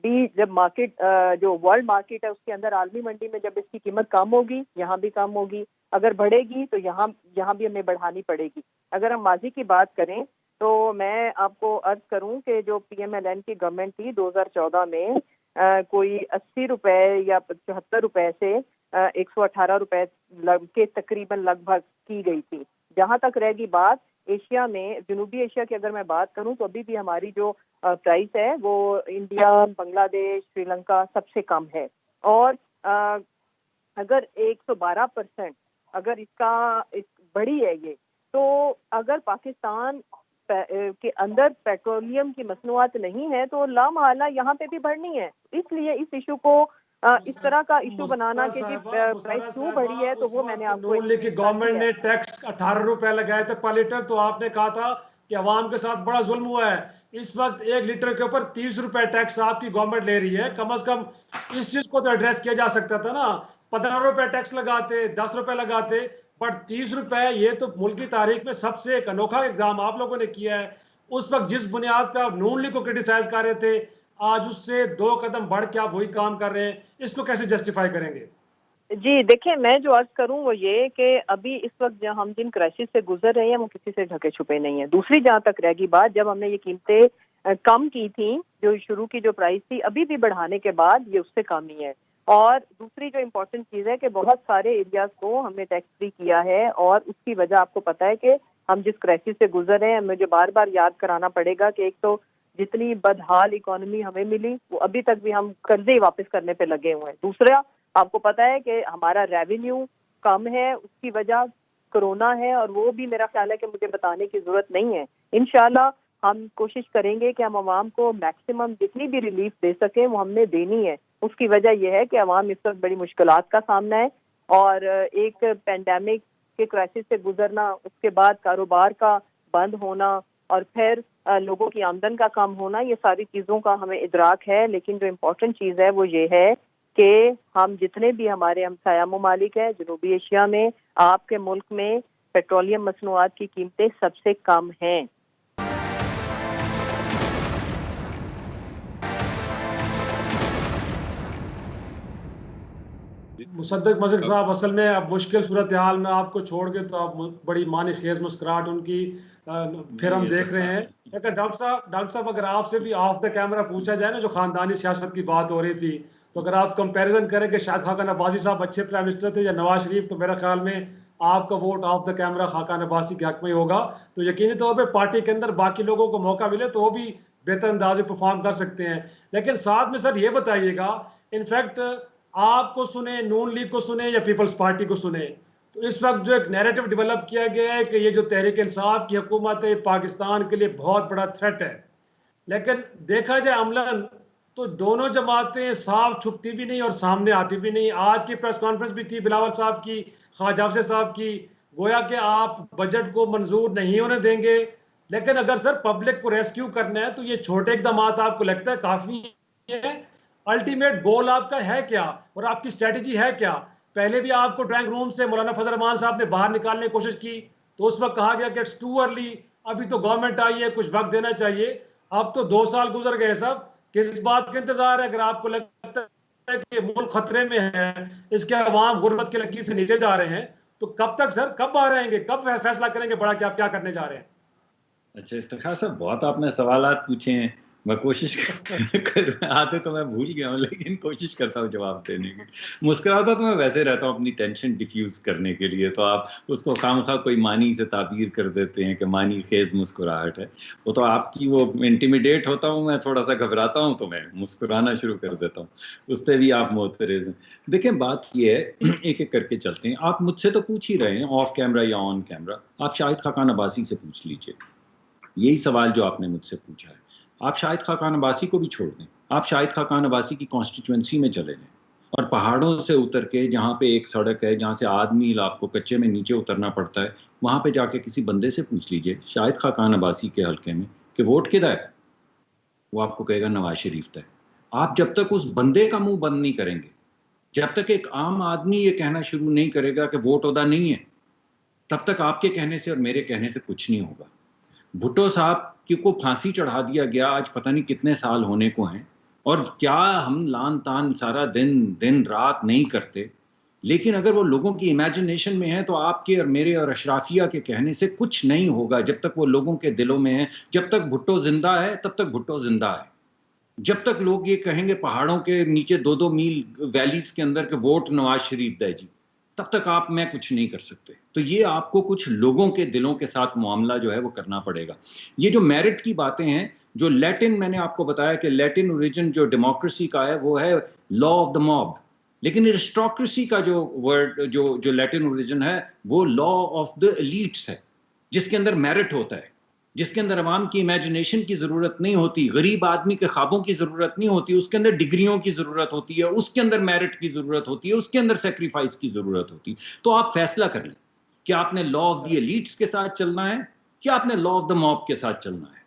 [SPEAKER 2] بھی. جب مارکیٹ جو ورلڈ مارکیٹ ہے اس کے اندر عالمی منڈی میں جب اس کی قیمت کم ہوگی، یہاں بھی کم ہوگی. اگر بڑھے گی تو یہاں بھی ہمیں بڑھانی پڑے گی. اگر ہم ماضی کی بات کریں تو میں آپ کو عرض کروں کہ جو پی ایم ایل این کی گورنمنٹ تھی 2014 میں کوئی 80 روپے یا 74 روپے سے 118 روپے کے تقریباً لگ بھگ کی گئی تھی. جہاں تک رہ گی بات ایشیا میں، جنوبی ایشیا کی اگر میں بات کروں تو ابھی بھی ہماری جو پرائس ہے وہ انڈیا، بنگلہ دیش، سری لنکا سب سے کم ہے. اور اگر 112% اگر اس کا بڑھی ہے یہ، تو اگر پاکستان کے اندر پیٹرولیم کی مصنوعات نہیں ہے تو لا محالہ یہاں پہ بھی بڑھنی ہے. اس لیے اس ایشو کو اس طرح کا ایشو بنانا کہ جی پرائس کیوں بڑھی ہے، تو وہ میں نے آپ کو
[SPEAKER 3] گورنمنٹ نے ٹیکس 18 روپے لگائے تھے پر لیٹر، تو آپ نے کہا تھا کہ عوام کے ساتھ بڑا ظلم ہوا ہے. اس وقت 1 لیٹر کے اوپر 30 روپے ٹیکس آپ کی گورنمنٹ لے رہی ہے. کم از کم اس چیز کو تو ایڈریس کیا جا سکتا تھا نا. 15 روپے ٹیکس لگاتے، 10 روپے لگاتے، بٹ 30 روپے. یہ تو ملک کی تاریخ میں سب سے ایک انوکھا اقدام آپ لوگوں نے کیا ہے. اس وقت جس بنیاد پہ آپ نون لیگ کو کرٹیسائز کر رہے تھے، آج اس سے 2 قدم بڑھ کے آپ وہی کام کر رہے ہیں. اس کو کیسے جسٹیفائی کریں گے؟
[SPEAKER 2] جی دیکھیں، میں جو عرض کروں وہ یہ کہ ابھی اس وقت ہم جن کرائسس سے گزر رہے ہیں وہ کسی سے ڈھکے چھپے نہیں ہیں. دوسری جہاں تک رہ گی بات، جب ہم نے یہ قیمتیں کم کی تھیں، جو شروع کی جو پرائس تھی، ابھی بھی بڑھانے کے بعد یہ اس سے کم ہی ہے. اور دوسری جو امپورٹنٹ چیز ہے کہ بہت سارے ایریاز کو ہم نے ٹیکس فری کیا ہے، اور اس کی وجہ آپ کو پتہ ہے کہ ہم جس کرائسس سے گزر رہے ہیں، مجھے بار بار یاد کرانا پڑے گا کہ ایک تو جتنی بدحال اکانومی ہمیں ملی وہ ابھی تک بھی ہم قرضے واپس کرنے پہ لگے ہوئے ہیں. دوسرا آپ کو پتہ ہے کہ ہمارا ریونیو کم ہے، اس کی وجہ کرونا ہے، اور وہ بھی میرا خیال ہے کہ مجھے بتانے کی ضرورت نہیں ہے. انشاءاللہ ہم کوشش کریں گے کہ ہم عوام کو میکسیمم جتنی بھی ریلیف دے سکیں وہ ہم نے دینی ہے. اس کی وجہ یہ ہے کہ عوام اس وقت بڑی مشکلات کا سامنا ہے، اور ایک پینڈیمک کے کرائسس سے گزرنا, اس کے بعد کاروبار کا بند ہونا اور پھر لوگوں کی آمدن کا کم ہونا, یہ ساری چیزوں کا ہمیں ادراک ہے. لیکن جو امپورٹنٹ چیز ہے وہ یہ ہے کہ ہم جتنے بھی ہمارے ہمسایہ ممالک ہیں جنوبی ایشیا میں, آپ کے ملک میں پیٹرولیم مصنوعات کی قیمتیں سب سے کم ہیں.
[SPEAKER 3] مصدق مصدق صاحب, اصل میں اب مشکل صورتحال میں آپ کو چھوڑ کے تو اب بڑی معنی خیز مسکراہٹ ان کی پھر ہم دیکھ رہے ہیں. لیکن ڈاکٹر صاحب اگر آپ سے بھی آف دا کیمرہ پوچھا جائے نا, جو خاندانی سیاست کی بات ہو رہی تھی, تو اگر آپ کمپیریزن کریں کہ شاید خاقان عباسی صاحب اچھے پرائم منسٹر تھے یا نواز شریف, تو میرے خیال میں آپ کا vote of the camera Khaqan Abbasi کے حق میں ہی ہوگا. تو یقینی طور پہ پارٹی کے اندر باقی لوگوں کو موقع ملے تو وہ بھی بہتر انداز میں پرفارم کر سکتے ہیں. لیکن ساتھ میں سر یہ بتائیے گا, انفیکٹ آپ کو سنیں, نون لیگ کو سنیں یا پیپلز پارٹی کو سنیں, تو اس وقت جو ایک نیریٹو ڈیولپ کیا گیا ہے کہ یہ جو تحریک انصاف کی حکومت ہے پاکستان کے لیے بہت بڑا تھریٹ ہے. لیکن دیکھا جائے عملاً تو دونوں جماعتیں صاف چھپتی بھی نہیں اور سامنے آتی بھی نہیں. آج کی پریس کانفرنس بھی تھی بلاول صاحب کی, خواجہ حافظ صاحب کی, گویا کہ آپ بجٹ کو منظور نہیں ہونے دیں گے. لیکن اگر سر پبلک کو ریسکیو کرنا ہے تو یہ چھوٹے اقدامات آپ کو لگتا ہے کافی ہے؟ الٹیمیٹ گول آپ کا ہے کیا اور آپ کی اسٹریٹجی ہے کیا؟ پہلے بھی آپ کو ڈرائنگ روم سے مولانا فضل الرحمان صاحب نے باہر نکالنے کی کوشش کی تو اس وقت کہا گیا کہ اٹس ٹو ارلی, ابھی تو گورنمنٹ آئی ہے, کچھ وقت دینا چاہیے. اب تو 2 سال گزر گئے صاحب, کس بات کا انتظار ہے؟ اگر آپ کو لگتا ہے کہ ملک خطرے میں ہے, اس کے عوام غربت کے لکیر سے نیچے جا رہے ہیں, تو کب تک سر, کب باہر آئیں گے, کب فیصلہ کریں گے بڑا کہ آپ کیا کرنے جا رہے ہیں؟
[SPEAKER 4] اچھا افتخار صاحب, بہت آپ نے سوالات پوچھے ہیں. میں کوشش آتے تو میں بھول گیا ہوں, لیکن کوشش کرتا ہوں جواب دینے کی. مسکراتا تو میں ویسے رہتا ہوں اپنی ٹینشن ڈیفیوز کرنے کے لیے, تو آپ اس کو خواہ کوئی معنی سے تعبیر کر دیتے ہیں کہ معنی خیز مسکراہٹ ہے. وہ تو آپ کی وہ انٹیمیڈیٹ ہوتا ہوں میں, تھوڑا سا گھبراتا ہوں تو میں مسکرانا شروع کر دیتا ہوں. اس پہ بھی آپ معترض ہیں. دیکھیں بات یہ ہے, ایک ایک کر کے چلتے ہیں. آپ مجھ سے تو پوچھ ہی رہے ہیں آف کیمرہ یا آن کیمرہ, آپ شاہد خاقان عباسی سے پوچھ لیجئے. یہی سوال جو آپ نے مجھ سے پوچھا ہے, آپ شاہد خاقان عباسی کو بھی چھوڑ دیں. آپ شاہد خاقان عباسی کی کانسٹیٹوئنسی میں چلے جائیں اور پہاڑوں سے اتر کے جہاں پہ ایک سڑک ہے جہاں سے آدمی آپ کو کچے میں نیچے اترنا پڑتا ہے, وہاں پہ جا کے کسی بندے سے پوچھ لیجئے شاہد خاقان عباسی کے حلقے میں کہ ووٹ کدھر ہے, وہ آپ کو کہے گا نواز شریف تھا. آپ جب تک اس بندے کا منہ بند نہیں کریں گے, جب تک ایک عام آدمی یہ کہنا شروع نہیں کرے گا کہ ووٹ عہدہ نہیں ہے, تب تک آپ کے کہنے سے اور میرے کہنے سے کچھ نہیں ہوگا. بھٹو صاحب کو پھانسی چڑھا دیا گیا, آج پتہ نہیں کتنے سال ہونے کو ہیں, اور کیا ہم لان تان سارا دن رات نہیں کرتے, لیکن اگر وہ لوگوں کی امیجنیشن میں ہے تو آپ کے اور میرے اور اشرافیہ کے کہنے سے کچھ نہیں ہوگا. جب تک وہ لوگوں کے دلوں میں ہے, جب تک بھٹو زندہ ہے تب تک بھٹو زندہ ہے. جب تک لوگ یہ کہیں گے پہاڑوں کے نیچے 2-2 میل ویلیز کے اندر کہ ووٹ نواز شریف دے جی, تب تک آپ میں کچھ نہیں کر سکتے. تو یہ آپ کو کچھ لوگوں کے دلوں کے ساتھ معاملہ جو ہے وہ کرنا پڑے گا. یہ جو میرٹ کی باتیں ہیں, جو لیٹن, میں نے آپ کو بتایا کہ لیٹن اوریجن جو ڈیموکریسی کا ہے وہ ہے لا آف دا موب, لیکن ارسٹوکریسی کا جو ورڈ جو لیٹن اوریجن ہے وہ لا آف دا ایلیٹس ہے, جس کے اندر میرٹ ہوتا ہے, جس کے اندر عوام کی امیجنیشن کی ضرورت نہیں ہوتی, غریب آدمی کے خوابوں کی ضرورت نہیں ہوتی, اس کے اندر ڈگریوں کی ضرورت ہوتی ہے, اس کے اندر میرٹ کی ضرورت ہوتی ہے, اس کے اندر سیکریفائس کی ضرورت ہوتی. تو آپ فیصلہ کر لیں کہ آپ نے لا آف دی ایلیٹس کے ساتھ چلنا ہے کہ آپ نے لا آف دا موب کے ساتھ چلنا ہے,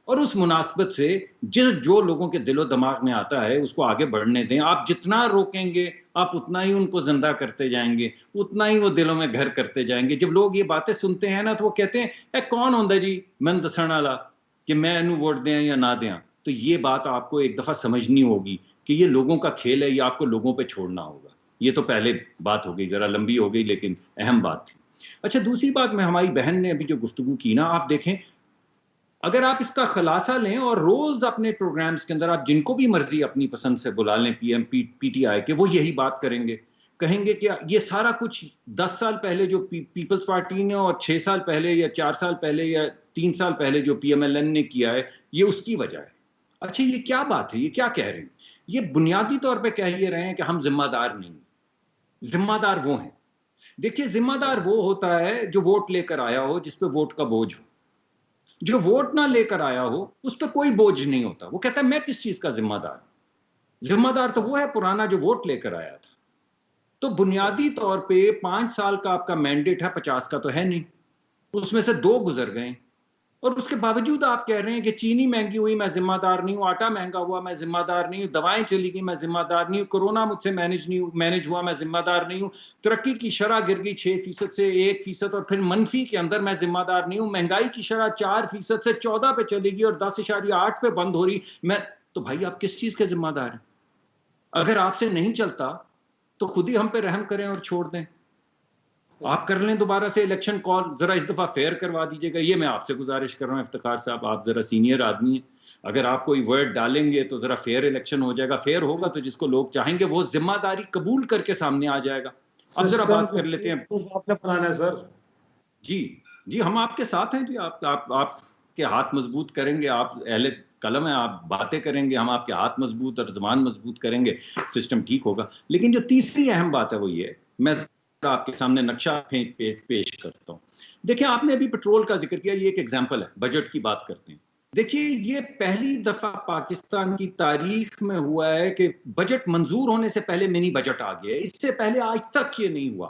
[SPEAKER 4] اور اس مناسبت سے جو لوگوں کے دل و دماغ میں آتا ہے اس کو آگے بڑھنے دیں. آپ جتنا روکیں گے آپ اتنا ہی ان کو زندہ کرتے جائیں گے, اتنا ہی وہ دلوں میں گھر کرتے جائیں گے. جب لوگ یہ باتیں سنتے ہیں نا تو وہ کہتے ہیں اے کون ہوندا جی من دسن والا کہ میں انہوں ووٹ دیں یا نہ دیں. تو یہ بات آپ کو ایک دفعہ سمجھنی ہوگی کہ یہ لوگوں کا کھیل ہے, یہ آپ کو لوگوں پہ چھوڑنا ہوگا. یہ تو پہلے بات ہو گئی, ذرا لمبی ہو گئی لیکن اہم بات تھی. اچھا دوسری بات, میں ہماری بہن نے ابھی جو گفتگو کی نا, آپ دیکھیں اگر آپ اس کا خلاصہ لیں اور روز اپنے پروگرامز کے اندر آپ جن کو بھی مرضی اپنی پسند سے بلا لیں, P M P T I کے, وہ یہی بات کریں گے, کہیں گے کہ یہ سارا کچھ 10 سال پہلے جو پیپلز پارٹی نے اور 6 سال پہلے یا 4 سال پہلے یا 3 سال پہلے جو پی ایم ایل این نے کیا ہے یہ اس کی وجہ ہے. اچھا یہ کیا بات ہے, یہ کیا کہہ رہے ہیں؟ یہ بنیادی طور پہ کہہ یہ رہے ہیں کہ ہم ذمہ دار نہیں. ذمہ دار وہ ہیں, دیکھیے ذمہ دار وہ ہوتا ہے جو ووٹ لے کر آیا ہو, جس پہ ووٹ کا بوجھ ہو. جو ووٹ نہ لے کر آیا ہو اس پہ کوئی بوجھ نہیں ہوتا. وہ کہتا ہے میں کس چیز کا ذمہ دار ہوں. ذمہ دار تو وہ ہے پرانا جو ووٹ لے کر آیا تھا. تو بنیادی طور پہ 5 سال کا آپ کا مینڈیٹ ہے، 50 کا تو ہے نہیں، اس میں سے 2 گزر گئے، اور اس کے باوجود آپ کہہ رہے ہیں کہ چینی مہنگی ہوئی میں ذمہ دار نہیں ہوں، آٹا مہنگا ہوا میں ذمہ دار نہیں ہوں، دوائیں چلی گئی میں ذمہ دار نہیں ہوں، کورونا مجھ سے مینج ہوا میں ذمہ دار نہیں ہوں، ترقی کی شرح گر گئی 6% سے 1%، اور پھر منفی کے اندر میں ذمہ دار نہیں ہوں، مہنگائی کی شرح 4% سے 14 پہ چلے گی اور 10.8 پہ بند ہو رہی، میں تو بھائی آپ کس چیز کے ذمہ دار ہیں؟ اگر آپ سے نہیں چلتا تو خود ہی ہم پہ رحم کریں اور چھوڑ دیں، آپ کر لیں دوبارہ سے الیکشن کال، ذرا اس دفعہ فیئر کروا دیجیے گا، یہ میں آپ سے گزارش کر رہا ہوں افتخار صاحب، آپ ذرا سینئر آدمی ہیں، اگر آپ کوئی ورڈ ڈالیں گے تو ذرا فیئر الیکشن ہو جائے گا، فیئر ہوگا تو جس کو لوگ چاہیں گے وہ ذمہ داری قبول کر کے سامنے آ جائے گا۔ اب ذرا بات کر لیتے ہیں،
[SPEAKER 3] آپ نے بنانا ہے سر۔
[SPEAKER 4] جی ہم آپ کے ساتھ ہیں جی، آپ کے ہاتھ مضبوط کریں گے، آپ اہل قلم ہیں، آپ باتیں کریں گے، ہم آپ کے ہاتھ مضبوط اور زبان مضبوط کریں گے، سسٹم ٹھیک ہوگا۔ لیکن جو تیسری اہم بات ہے وہ یہ ہے، میں آپ کے سامنے نقشہ پیش کرتا ہوں۔ دیکھیں آپ نے ابھی پیٹرول کا ذکر کیا، یہ ایک ایگزامپل ہے، بجٹ کی بات کرتے ہیں۔ دیکھیے یہ پہلی دفعہ پاکستان کی تاریخ میں ہوا ہے کہ بجٹ منظور ہونے سے پہلے منی بجٹ آ گیا ہے، اس سے پہلے آج تک یہ نہیں ہوا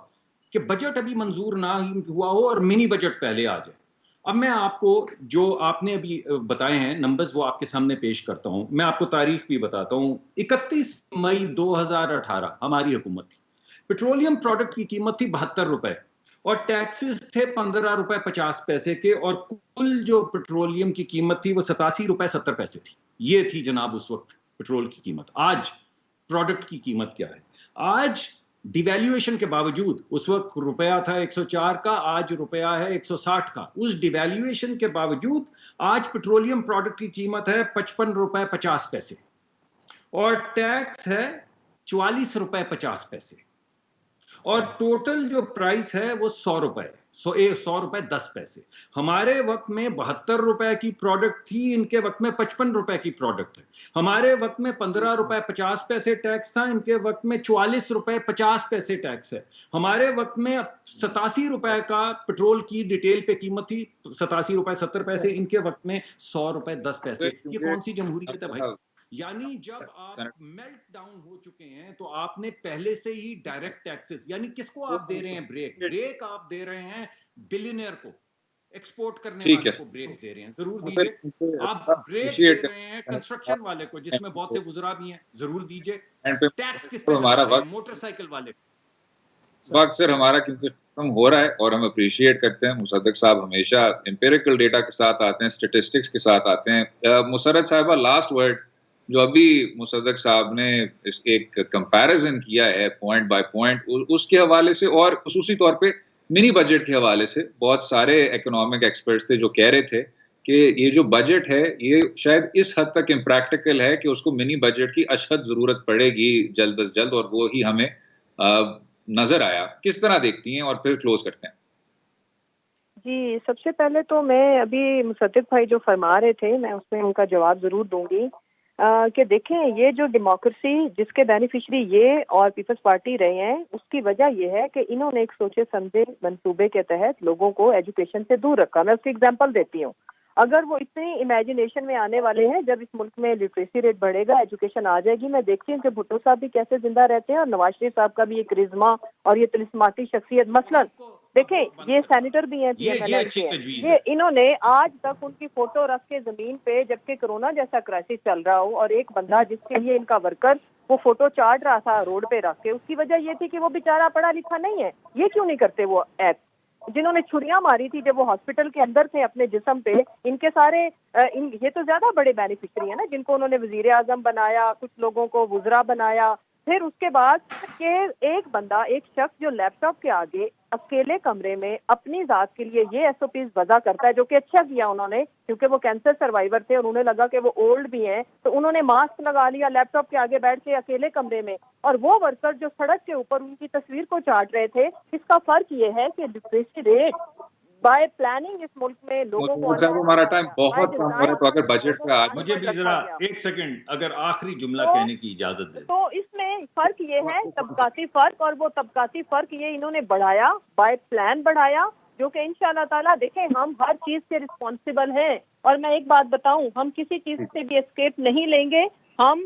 [SPEAKER 4] کہ بجٹ ابھی منظور نہ ہوا ہو اور منی بجٹ پہلے آ جائے۔ اب میں آپ کو جو آپ نے ابھی بتائے ہیں نمبرز وہ آپ کے سامنے پیش کرتا ہوں، میں آپ کو تاریخ بھی بتاتا ہوں۔ 31 مئی 2018 ہماری حکومت تھی، پیٹرولیم پروڈکٹ کی قیمت تھی 72 روپے اور ٹیکسز تھے 15 روپے 50 پیسے کے، اور کل جو پیٹرولیم کی قیمت تھی وہ 87 روپے 70 پیسے تھی۔ یہ تھی جناب اس وقت پیٹرول کی قیمت۔ آج پروڈکٹ کی قیمت کیا ہے؟ آج ڈیویلیویشن کے باوجود، اس وقت روپیہ تھا 104 کا، آج روپیہ ہے 160 کا، اس ڈیویلیویشن کے باوجود آج پیٹرولیم پروڈکٹ کی قیمت ہے 55 روپے 50 پیسے اور ٹیکس ہے 44 روپے 50 پیسے، اور ٹوٹل جو پرائس ہے وہ 100 روپے 100 روپے 10 پیسے۔ ہمارے وقت میں 72 روپے کی پروڈکٹ تھی، ان کے وقت میں 55 روپے کی پروڈکٹ ہے۔ ہمارے وقت میں 15 روپے 50 پیسے ٹیکس تھا، ان کے وقت میں 44 روپے 50 پیسے ٹیکس ہے۔ ہمارے وقت میں 87 روپے کا پیٹرول کی ڈیٹیل پہ قیمت تھی، 87 روپے 70 پیسے، ان کے وقت میں 100 روپے 10 پیسے۔ یہ کون سی جمہوریت ہے بھائی؟ یعنی جب آپ میلٹ ڈاؤن ہو چکے ہیں تو آپ نے پہلے سے ہی ڈائریکٹ ٹیکسز، یعنی کس کو آپ دے رہے ہیں بریک آپ دے رہے ہیں بلینئر کو، ایکسپورٹ کرنے والے کو بریک دے رہے ہیں، ضرور دیجئے۔ آپ بریک دے رہے ہیں کنسٹرکشن والے کو جس میں بہت سے وزراء بھی ہیں، ضرور دیجئے۔ ٹیکس کس پہ لگا رہے ہیں؟ موٹر سائیکل والے۔
[SPEAKER 1] وقت سر ہمارا کیونکہ ختم ہو رہا ہے اور ہم اپریشیٹ کرتے ہیں، مصدق صاحب ہمیشہ امپیریکل ڈیٹا کے ساتھ آتے ہیں، اسٹیٹسٹکس کے ساتھ آتے ہیں۔ مسرت صاحبہ لاسٹ ورڈ جو ابھی مصدق صاحب نے ایک کمپیریزن کیا ہے پوائنٹ بائی پوائنٹ، اس کے حوالے سے اور خصوصی طور پہ منی بجٹ کے حوالے سے بہت سارے اکنامک ایکسپرٹس تھے جو کہہ رہے تھے کہ یہ جو بجٹ ہے یہ شاید اس حد تک امپریکٹیکل ہے کہ اس کو منی بجٹ کی اشد ضرورت پڑے گی جلد از جلد، اور وہی ہمیں نظر آیا۔ کس طرح دیکھتی ہیں اور پھر کلوز کرتے ہیں؟
[SPEAKER 2] جی سب سے پہلے تو میں ابھی مصدق بھائی جو فرما رہے تھے میں اس میں ان کا جواب ضرور دوں گی کہ دیکھیں یہ جو ڈیموکریسی جس کے بینیفیشری یہ اور پیپلز پارٹی رہے ہیں، اس کی وجہ یہ ہے کہ انہوں نے ایک سوچے سمجھے منصوبے کے تحت لوگوں کو ایجوکیشن سے دور رکھا۔ میں اس کی ایگزامپل دیتی ہوں۔ اگر وہ اتنی امیجنیشن میں آنے والے ہیں، جب اس ملک میں لٹریسی ریٹ بڑھے گا، ایجوکیشن آ جائے گی، میں دیکھتی ہوں کہ بھٹو صاحب بھی کیسے زندہ رہتے ہیں اور نواز شریف صاحب کا بھی ایک کرزما اور یہ تلسماتی شخصیت، مثلا دیکھیں یہ سینیٹر بھی ہیں پی ایم ایل این کے، یہ انہوں نے آج تک ان کی فوٹو رکھ کے زمین پہ، جبکہ کرونا جیسا کرائسس چل رہا ہو اور ایک بندہ جس کے لیے ان کا ورکر وہ فوٹو چاٹ رہا تھا روڈ پہ رکھ کے، اس کی وجہ یہ تھی کہ وہ بیچارہ پڑھا لکھا نہیں ہے۔ یہ کیوں نہیں کرتے وہ ایپ؟ جنہوں نے چھریاں ماری تھی جب وہ ہاسپٹل کے اندر تھے اپنے جسم پہ، ان کے سارے یہ تو زیادہ بڑے بینیفیشری ہیں نا، جن کو انہوں نے وزیر اعظم بنایا، کچھ لوگوں کو وزراء بنایا۔ پھر اس کے بعد کہ ایک بندہ، ایک شخص جو لیپ ٹاپ کے آگے اکیلے کمرے میں اپنی ذات کے لیے یہ ایس او پیز وضع کرتا ہے، جو کہ اچھا کیا انہوں نے، کیونکہ وہ کینسر سروائیور تھے اور انہیں لگا کہ وہ اولڈ بھی ہیں، تو انہوں نے ماسک لگا لیا لیپ ٹاپ کے آگے بیٹھ کے اکیلے کمرے میں، اور وہ ورکر جو سڑک کے اوپر ان کی تصویر کو چاٹ رہے تھے۔ اس کا فرق یہ ہے کہ لٹریسی ریٹ بائی پلاننگ اس ملک میں لوگوں کو
[SPEAKER 1] ہمارا ٹائم بہت کم ہو رہا ہے، تو اگر بجٹ پہ آج
[SPEAKER 4] مجھے بھی ذرا ایک سیکنڈ اگر آخری جملہ کہنے کی اجازت دے
[SPEAKER 2] تو اس میں فرق یہ ہے طبقاتی فرق، اور وہ طبقاتی فرق یہ انہوں نے بڑھایا، بائی پلان بڑھایا، جو کہ انشاءاللہ تعالیٰ دیکھیں ہم ہر چیز سے رسپانسیبل ہیں۔ اور میں ایک بات بتاؤں، ہم کسی چیز سے بھی اسکیپ نہیں لیں گے، ہم